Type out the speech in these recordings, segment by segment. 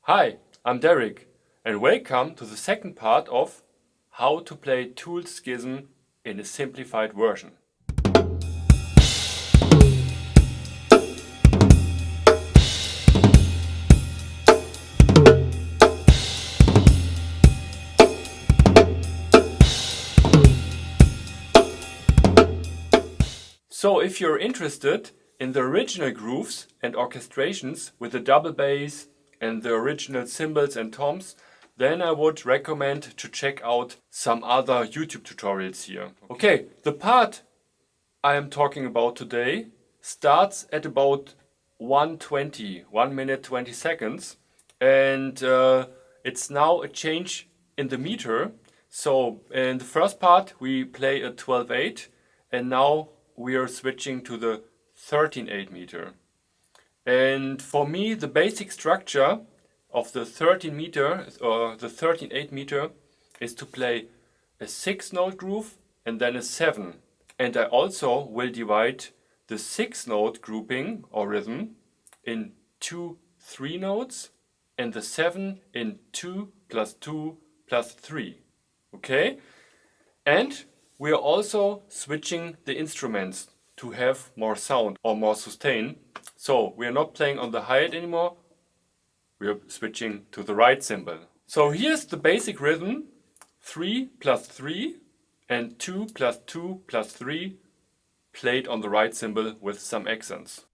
Hi, I'm Derek and welcome to the second part of how to play Tool Schism in a simplified version. So if you're interested in the original grooves and orchestrations with the double bass and the original cymbals and toms, then I would recommend to check out some other YouTube tutorials here. Okay, the part I am talking about today starts at about 1:20, 1 minute 20 seconds, and it's now a change in the meter. So in the first part we play a 12/8 and now we are switching to the 13/8 meter. And for me the basic structure of the 13 meter or the 13/8 meter is to play a 6-note groove and then a 7. And I also will divide the 6-note grouping or rhythm in 2 3 notes and the 7 in 2 plus 2 plus 3. Okay? And we are also switching the instruments to have more sound or more sustain. So we are not playing on the hi-hat anymore, we are switching to the right cymbal. So here's the basic rhythm: 3 plus 3 and 2 plus 2 plus 3 played on the right cymbal with some accents.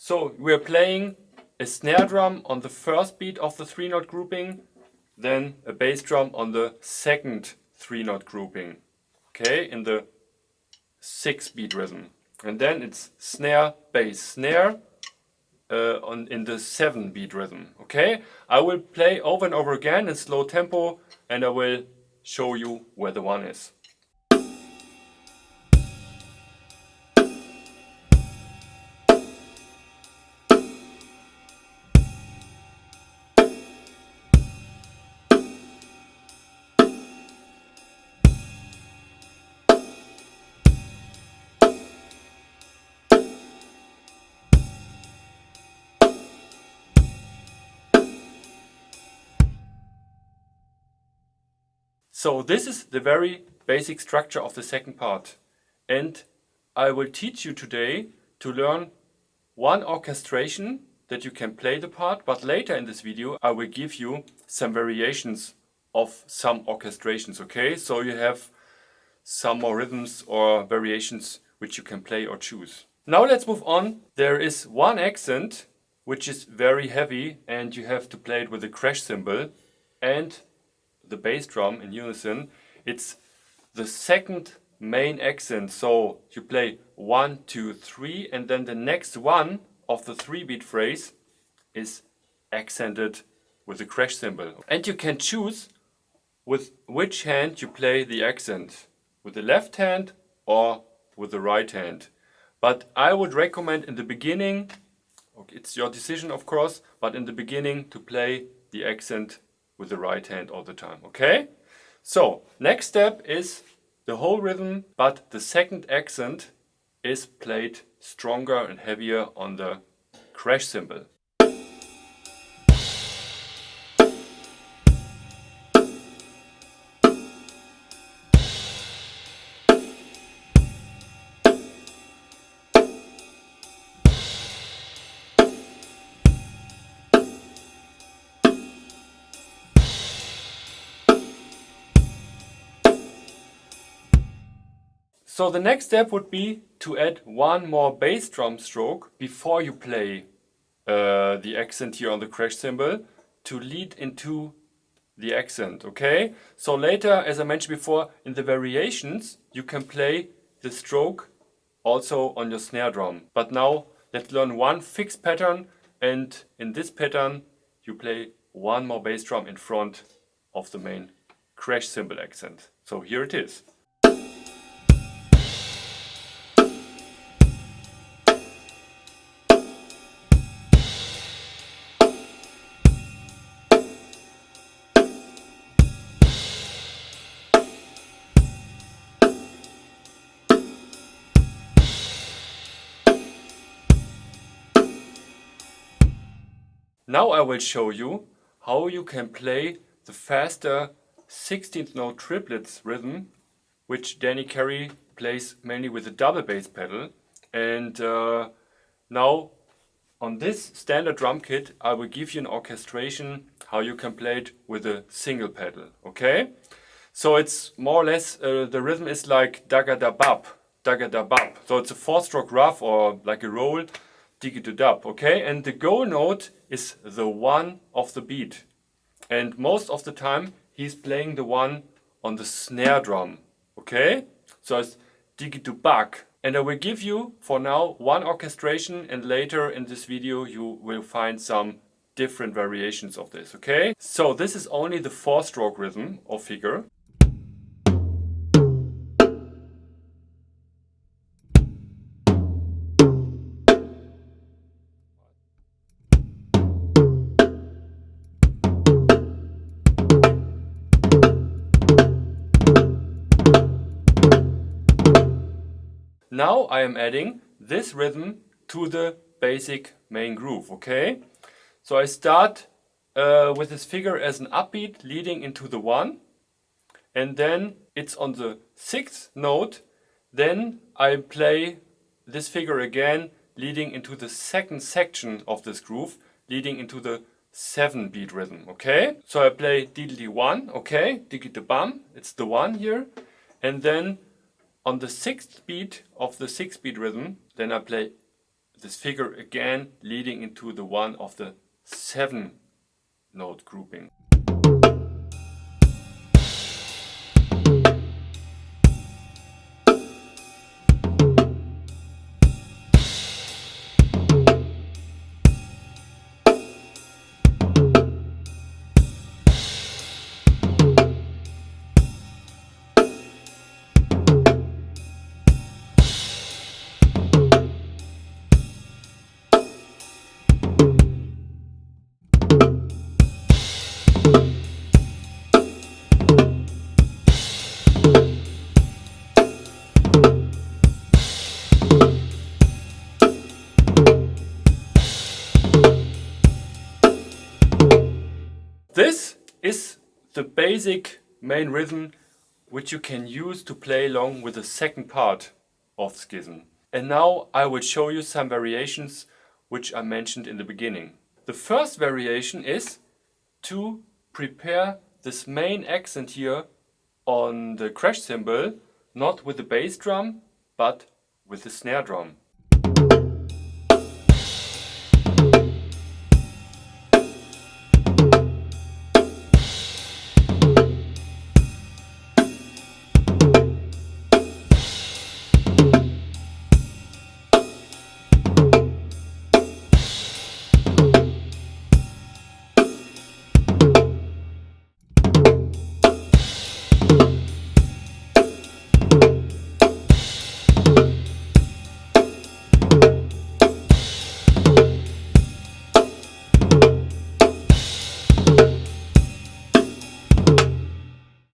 So we are playing a snare drum on the first beat of the 3-note grouping, then a bass drum on the second 3-note grouping, okay, in the 6-beat rhythm. And then it's snare, bass, snare in the 7-beat rhythm, okay. I will play over and over again in slow tempo and I will show you where the one is. So this is the very basic structure of the second part, and I will teach you today to learn one orchestration that you can play the part, but later in this video I will give you some variations of some orchestrations, okay? So you have some more rhythms or variations which you can play or choose. Now let's move on. There is one accent which is very heavy and you have to play it with a crash cymbal and the bass drum in unison. It's the second main accent, so you play 1 2 3 and then the next one of the 3-beat phrase is accented with a crash cymbal. And you can choose with which hand you play the accent, with the left hand or with the right hand. But I would recommend in the beginning, it's your decision of course, but in the beginning to play the accent with the right hand all the time, okay? So, next step is the whole rhythm, but the second accent is played stronger and heavier on the crash cymbal. So the next step would be to add one more bass drum stroke before you play the accent here on the crash cymbal to lead into the accent, okay? So later, as I mentioned before, in the variations you can play the stroke also on your snare drum. But now let's learn one fixed pattern, and in this pattern you play one more bass drum in front of the main crash cymbal accent. So here it is. Now I will show you how you can play the faster 16th note triplets rhythm, which Danny Carey plays mainly with a double bass pedal. And now on this standard drum kit I will give you an orchestration how you can play it with a single pedal. Okay? So it's more or less, the rhythm is like daga-da-bap, daga-da-bap. So it's a 4-stroke ruff or like a roll, diggy-do-dub, okay? And the go note is the one of the beat. And most of the time he's playing the one on the snare drum, okay? So it's diggy-do-bak. And I will give you for now one orchestration, and later in this video you will find some different variations of this, okay? So this is only the 4-stroke rhythm or figure. Now I am adding this rhythm to the basic main groove, okay? So I start with this figure as an upbeat leading into the 1, and then it's on the 6th note, then I play this figure again leading into the 2nd section of this groove, leading into the 7-beat rhythm, okay? So I play diddly 1, okay, diggy the bum, it's the 1 here, and then on the 6th beat of the 6-beat rhythm, then I play this figure again leading into the 1 of the 7-note grouping. This is the basic main rhythm which you can use to play along with the second part of Schism. And now I will show you some variations which I mentioned in the beginning. The first variation is to prepare this main accent here on the crash cymbal, not with the bass drum, but with the snare drum.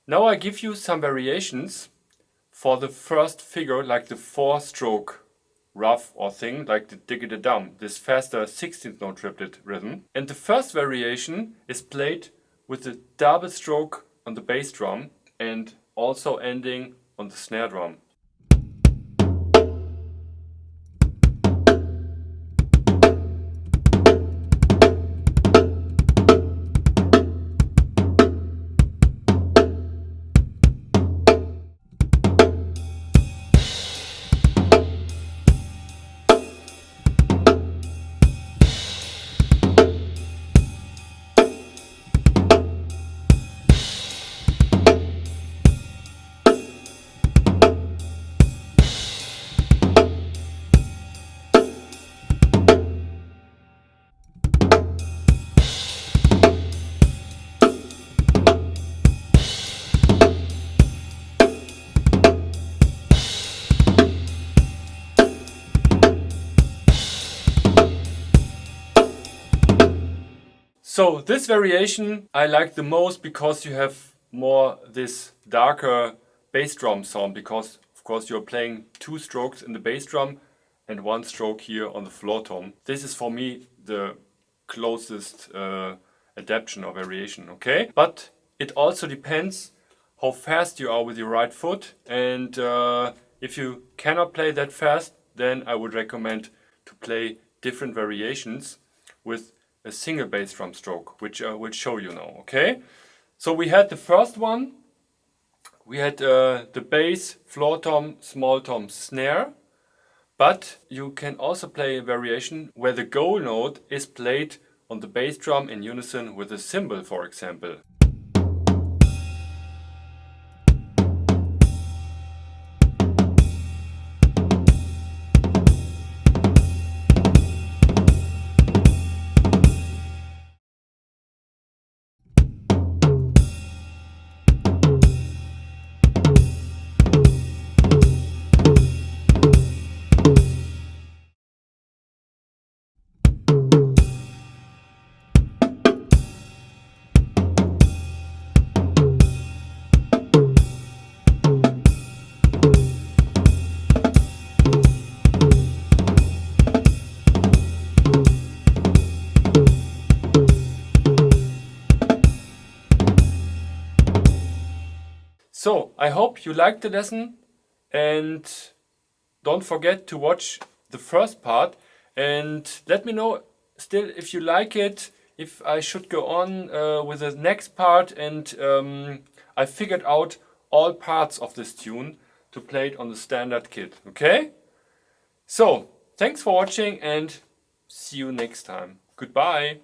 Now I give you some variations for the first figure, like the 4-stroke ruff or thing, like the diggy-da-dum, this faster 16th note triplet rhythm. And the first variation is played with the double stroke on the bass drum and also ending on the snare drum. So this variation I like the most because you have more this darker bass drum sound, because of course you're playing 2 strokes in the bass drum and 1 stroke here on the floor tom. This is for me the closest adaptation or variation, okay? But it also depends how fast you are with your right foot, and if you cannot play that fast, then I would recommend to play different variations with a single bass drum stroke, which I will show you now, okay? So we had the first one, we had the bass, floor tom, small tom, snare, but you can also play a variation where the goal note is played on the bass drum in unison with a cymbal, for example. So, I hope you liked the lesson, and don't forget to watch the first part and let me know still if you like it, if I should go on with the next part, and I figured out all parts of this tune to play it on the standard kit, okay? So, thanks for watching and see you next time. Goodbye!